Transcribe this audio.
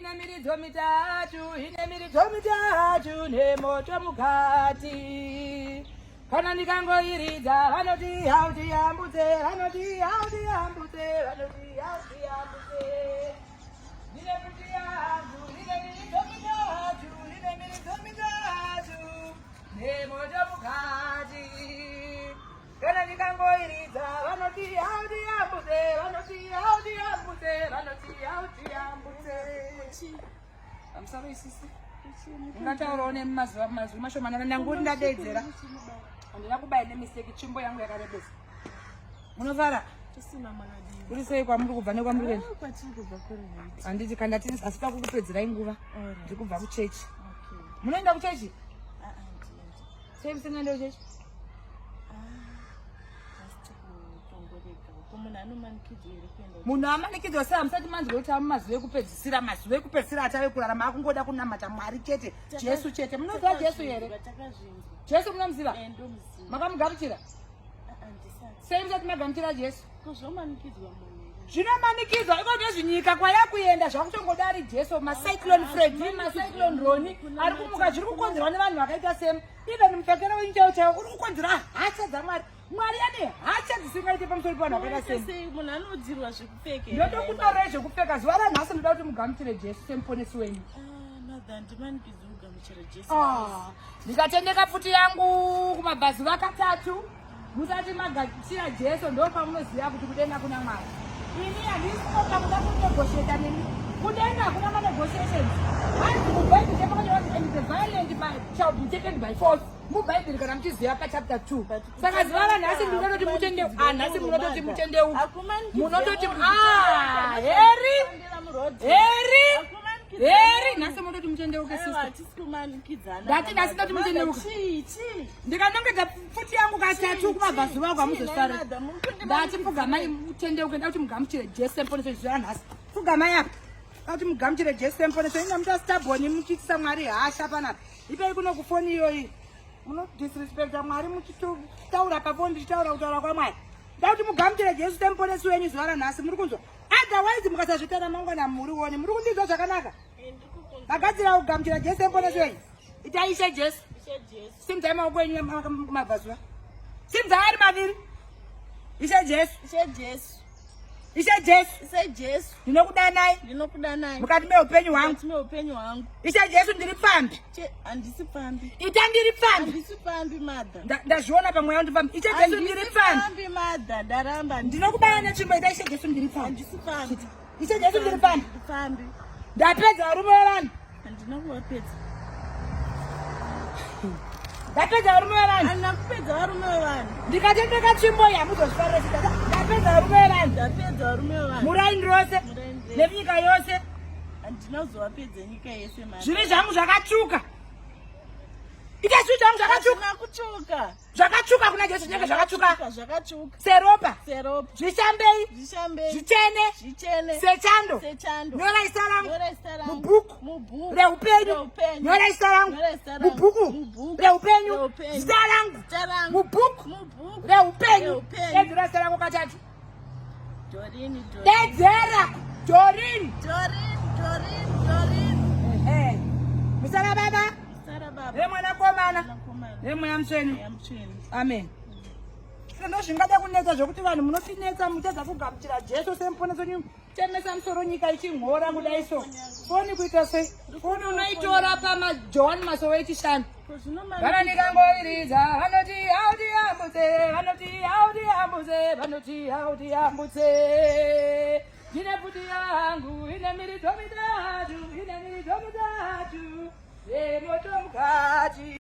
ine miridzo mitatu nemoto mukati. Kana ndikangoiridza vanoti hautiyambutse, vanoti hautiyambutse, vanoti hautiyambutse. Ndine kuti yangu ine miridzo mitatu nemoto mukati. Kana ndikangoiridza vanoti hautiyambutse, vanoti hautiyambutse, vanoti hautiyambutse. I'm sorry, sisi. Ngataurawo nemazuva mashomana nangu ndadedzera. Andina kubai nemistake chimbo yangu yakarebesa. Munovara? Tisina manadi. Kuri sei kwamuri kubva nekwamuri kwenyu? Kwatiri kubva kuri. Handiti kana tiri asita kukupedzerai nguva. Ndiri kubva kuchechi. Okay. Munoenda kuchechi? Ndienda. Sei musingaenda kuchechi? Munhu amanikidzwa sei amusati manzwa kuti mazuva ekupedzisira, mazuva ekupedzisira achave kurarama akungoda kunamata Mwari chete, Jesu chete. Munoziva Jesu here? Jesu munomuziva? Makamugamuchira? Sei musati magamuchira Jesu? Zvinomanikidzwa iko ndezvinyika kwayakuenda zvakutongodari Jesu. Macyclone Freddy, macyclone Roni ari kumuka zviri kukonzerwa nevanhu vakaita semu. Even mupfekero wenyu chaiwo chaiwo uri kukonzera hasha dzaMwari. Mwari ane hacha dzisingaite pamusoro pevanhu vakaita semu. Munhu anodzirwa zvekupfeka. Ndoda kutorai zvekupfeka. Zuva ranhasi ndoda kuti mugamuchire Jesu semuponesi wenyu. Ndimanikidzwa kugamuchira Jesu. Ndikatendeka pfuti yangu kumabhazi vakatatu. Musati magamuchira Jesu ndo pamunoziva kuti kudenga kuna Mwari. Ini handisikopa kuda kunegotiata nemi. Kudenga kuna manegotiations. Hanzi mubhaibheri chepakanyora and the violent shall be taken by force. Mubhaibheri kana muchiziva pachapter 2. Saka zuva ranhasi ndinototi mutendeu. Nhasi munototi mutendeu. Munototi heri nhasi munototi mutendeuke sister. Ndati nhasi ndoti mutendeuke. Ndikanongedza pfuti yangu katatu kumabhazi vangu hamuzosara. Ndati pfugamai mutendeuke, ndati mugamuchire Jesu semuponesi zuva ranhasi. Pfugamai apa. Ndati mugamuchire Jesu semuponesi. Ina muchasitabhoni muchiitisa Mwari hasha panapa. Ipei kuno kufoni iyoyi. Munodisrespecta Mwari muchitaura pafoni ndichitaura kutaura kwaMwari. Ndati mugamuchire Jesu semuponesi wenyu zuva ranhasi. Muri kunzwa? Otherwise mukasazvitara mangwana muri woni. Muri kundinzwa zvakanaka? Magadzira kugamuchira Jesu semuponesi wenyu. Itai Ishe Jesu. Simdzai maoko enyu kumabhazuva. Simdzai ari maviri. Ishe Jesu. Ishe Jesu. Ndinokudanai. Mukati meupenyu hwangu. Ishe Jesu ndiri pambi. Handisi pambi. Ita ndiri pambi. Handisi pambi madha. Ndazviona pamweya kuti pambi. Ishe Jesu ndiri pambi. Madha ndaramba. Ndinokubaya netsvimbo ita Ishe Jesu ndiri pambi. Handisi pambi. Ishe Jesu ndiri pambi. Pambi. Ndapedza varume vevanhu. Handina kuvapedza. Ndapedza varume vevanhu. Handina kupedza varume vevanhu. Ndikatendeka tsvimbo iyi hamuzozvifarira chitata. Ndapedza varume vevanhu. Ndapedza varume vevanhu. Muraini rose. Nenyika yose. Handina kuzovapedza nyika yese madha. Zviri zvangu zvakatsvuka. Ita zviri zvangu zvakatsvuka. Handina kutsvuka. Zvakatsvuka kuna Jesu nyanga zvakatsvuka. Zvakatsvuka. Seropa. Zvishambei. Zvichene. Sechando. Nyora zita rangu mubhuku reupenyu. Nyora zita rangu mubhuku reupenyu. Zita rangu mubhuku reupenyu. Dedzera zita rangu katatu. Dedzera Dorini. Musara baba. Remwana komana. Remwana mtsvene. Amen. Ndozvingada kunetsa zvokuti vanhu munotinetsa muchadza kugamuchira Jesu semuponesi wenyu. Temesa musoro nyika ichimhora kudai so. Foni kuita sei? Foni unoitora pamaJohn masowe echishanu. Kana ndikangoiridza vanoti hautiyambutse, vanoti hautiyambutse. Ndine pfuti yangu ine miridzo mitatu, nemoto mukati.